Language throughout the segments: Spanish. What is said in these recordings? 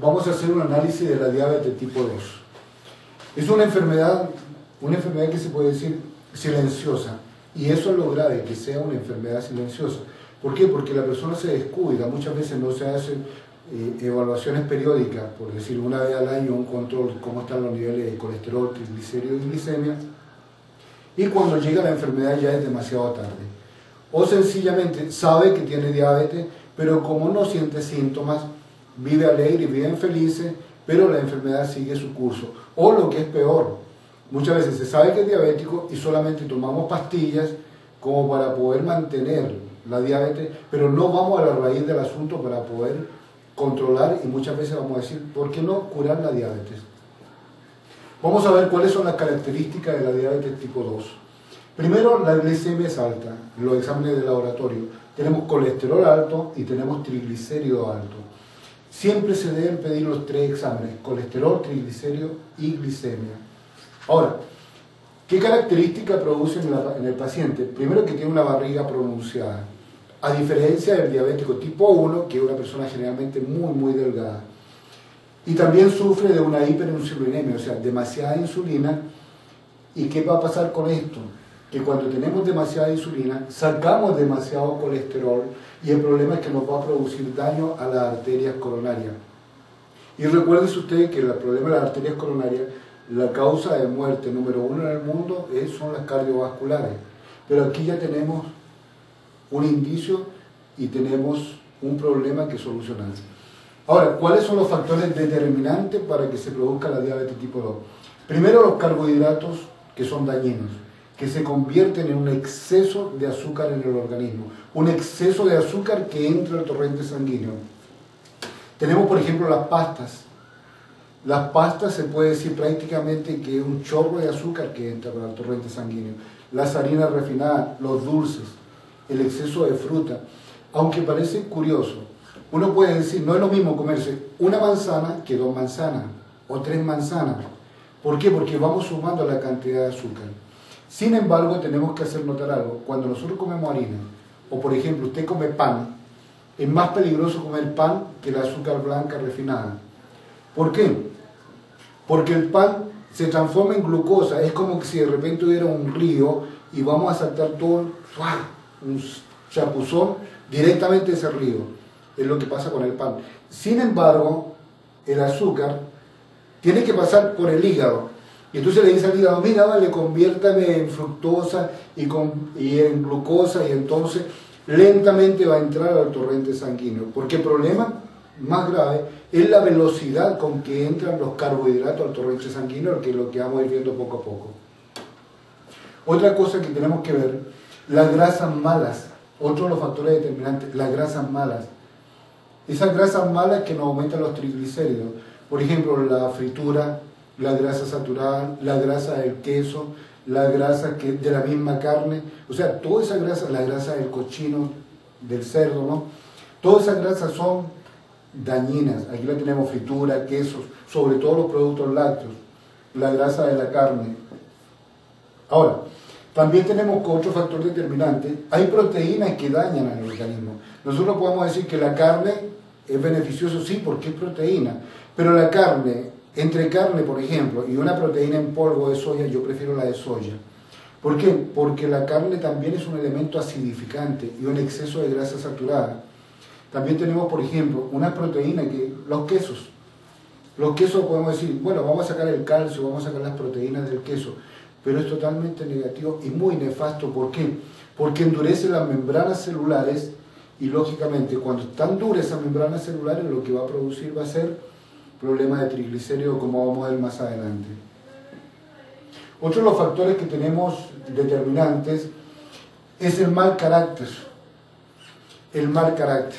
vamos a hacer un análisis de la diabetes tipo 2. Es una enfermedad que se puede decir silenciosa, y eso es lo grave, que sea una enfermedad silenciosa. ¿Por qué? Porque la persona se descuida, muchas veces no se hacen evaluaciones periódicas, por decir una vez al año, un control, cómo están los niveles de colesterol, triglicéridos y glicemia, y cuando llega la enfermedad ya es demasiado tarde. O sencillamente sabe que tiene diabetes, pero como no siente síntomas, vive alegre y vive feliz, pero la enfermedad sigue su curso. O lo que es peor, muchas veces se sabe que es diabético y solamente tomamos pastillas como para poder mantener la diabetes, pero no vamos a la raíz del asunto para poder controlar, y muchas veces vamos a decir, ¿por qué no curar la diabetes? Vamos a ver cuáles son las características de la diabetes tipo 2. Primero, la glicemia es alta, en los exámenes de laboratorio. Tenemos colesterol alto y tenemos triglicérido alto. Siempre se deben pedir los 3 exámenes, colesterol, triglicérido y glicemia. Ahora, ¿qué características producen en el paciente? Primero, que tiene una barriga pronunciada, a diferencia del diabético tipo 1, que es una persona generalmente muy delgada. Y también sufre de una hiperinsulinemia, o sea, demasiada insulina. ¿Y qué va a pasar con esto? Que cuando tenemos demasiada insulina, sacamos demasiado colesterol, y el problema es que nos va a producir daño a las arterias coronarias. Y recuérdense ustedes que el problema de las arterias coronarias, la causa de muerte número 1 en el mundo son las cardiovasculares. Pero aquí ya tenemos un indicio y tenemos un problema que solucionar. Ahora, ¿cuáles son los factores determinantes para que se produzca la diabetes tipo 2? Primero, los carbohidratos, que son dañinos, que se convierten en un exceso de azúcar en el organismo, un exceso de azúcar que entra al torrente sanguíneo. Tenemos, por ejemplo, las pastas. Las pastas se puede decir prácticamente que es un chorro de azúcar que entra para el torrente sanguíneo. Las harinas refinadas, los dulces, el exceso de fruta. Aunque parece curioso, uno puede decir, no es lo mismo comerse una manzana que 2 manzanas o 3 manzanas. ¿Por qué? Porque vamos sumando la cantidad de azúcar. Sin embargo, tenemos que hacer notar algo. Cuando nosotros comemos harina, o por ejemplo, usted come pan, es más peligroso comer pan que el azúcar blanca refinada. ¿Por qué? Porque el pan se transforma en glucosa, es como si de repente hubiera un río y vamos a saltar todo un chapuzón directamente a ese río. Es lo que pasa con el pan. Sin embargo, el azúcar tiene que pasar por el hígado. Y entonces le dice al hígado, mira, vale, conviértame en fructosa y en glucosa, y entonces lentamente va a entrar al torrente sanguíneo. Porque el problema más grave es la velocidad con que entran los carbohidratos al torrente sanguíneo, que es lo que vamos a ir viendo poco a poco. Otra cosa que tenemos que ver, las grasas malas, otro de los factores determinantes, las grasas malas. Esas grasas malas que nos aumentan los triglicéridos, por ejemplo, la fritura, la grasa saturada, la grasa del queso, la grasa de la misma carne, o sea, toda esa grasa, la grasa del cochino, del cerdo, ¿no? Todas esas grasas son dañinas. Aquí la tenemos, fritura, quesos, sobre todo los productos lácteos, la grasa de la carne. Ahora, también tenemos otro factor determinante, hay proteínas que dañan al organismo. Nosotros podemos decir que la carne es beneficiosa, sí, porque es proteína, pero la carne, entre carne, por ejemplo, y una proteína en polvo de soya, yo prefiero la de soya. ¿Por qué? Porque la carne también es un elemento acidificante y un exceso de grasa saturada. También tenemos, por ejemplo, una proteína que, los quesos. Los quesos podemos decir, bueno, vamos a sacar el calcio, vamos a sacar las proteínas del queso, pero es totalmente negativo y muy nefasto. ¿Por qué? Porque endurece las membranas celulares y, lógicamente, cuando están duras esas membranas celulares, lo que va a producir va a ser problemas de triglicéridos, como vamos a ver más adelante. Otro de los factores que tenemos determinantes es el mal carácter. El mal carácter.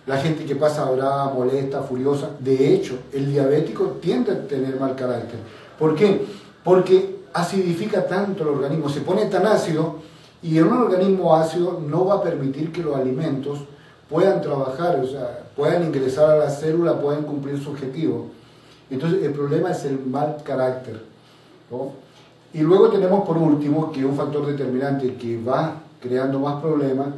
La gente que pasa brava, molesta, furiosa. De hecho, el diabético tiende a tener mal carácter. ¿Por qué? Porque acidifica tanto el organismo, se pone tan ácido, y en un organismo ácido no va a permitir que los alimentos puedan trabajar, o sea, puedan ingresar a la célula, puedan cumplir su objetivo. Entonces, el problema es el mal carácter, ¿no? Y luego tenemos, por último, que un factor determinante que va creando más problemas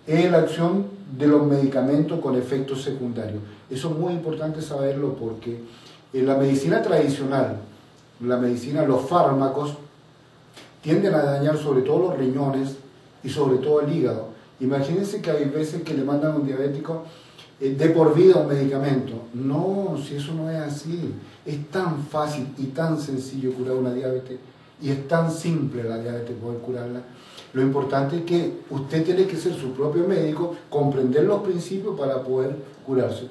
es la acción de los medicamentos con efectos secundarios. Eso es muy importante saberlo porque en la medicina tradicional, los fármacos tienden a dañar sobre todo los riñones y sobre todo el hígado. Imagínense que hay veces que le mandan a un diabético de por vida un medicamento. No, si eso no es así. Es tan fácil y tan sencillo curar una diabetes y es tan simple la diabetes poder curarla. Lo importante es que usted tiene que ser su propio médico, comprender los principios para poder curarse.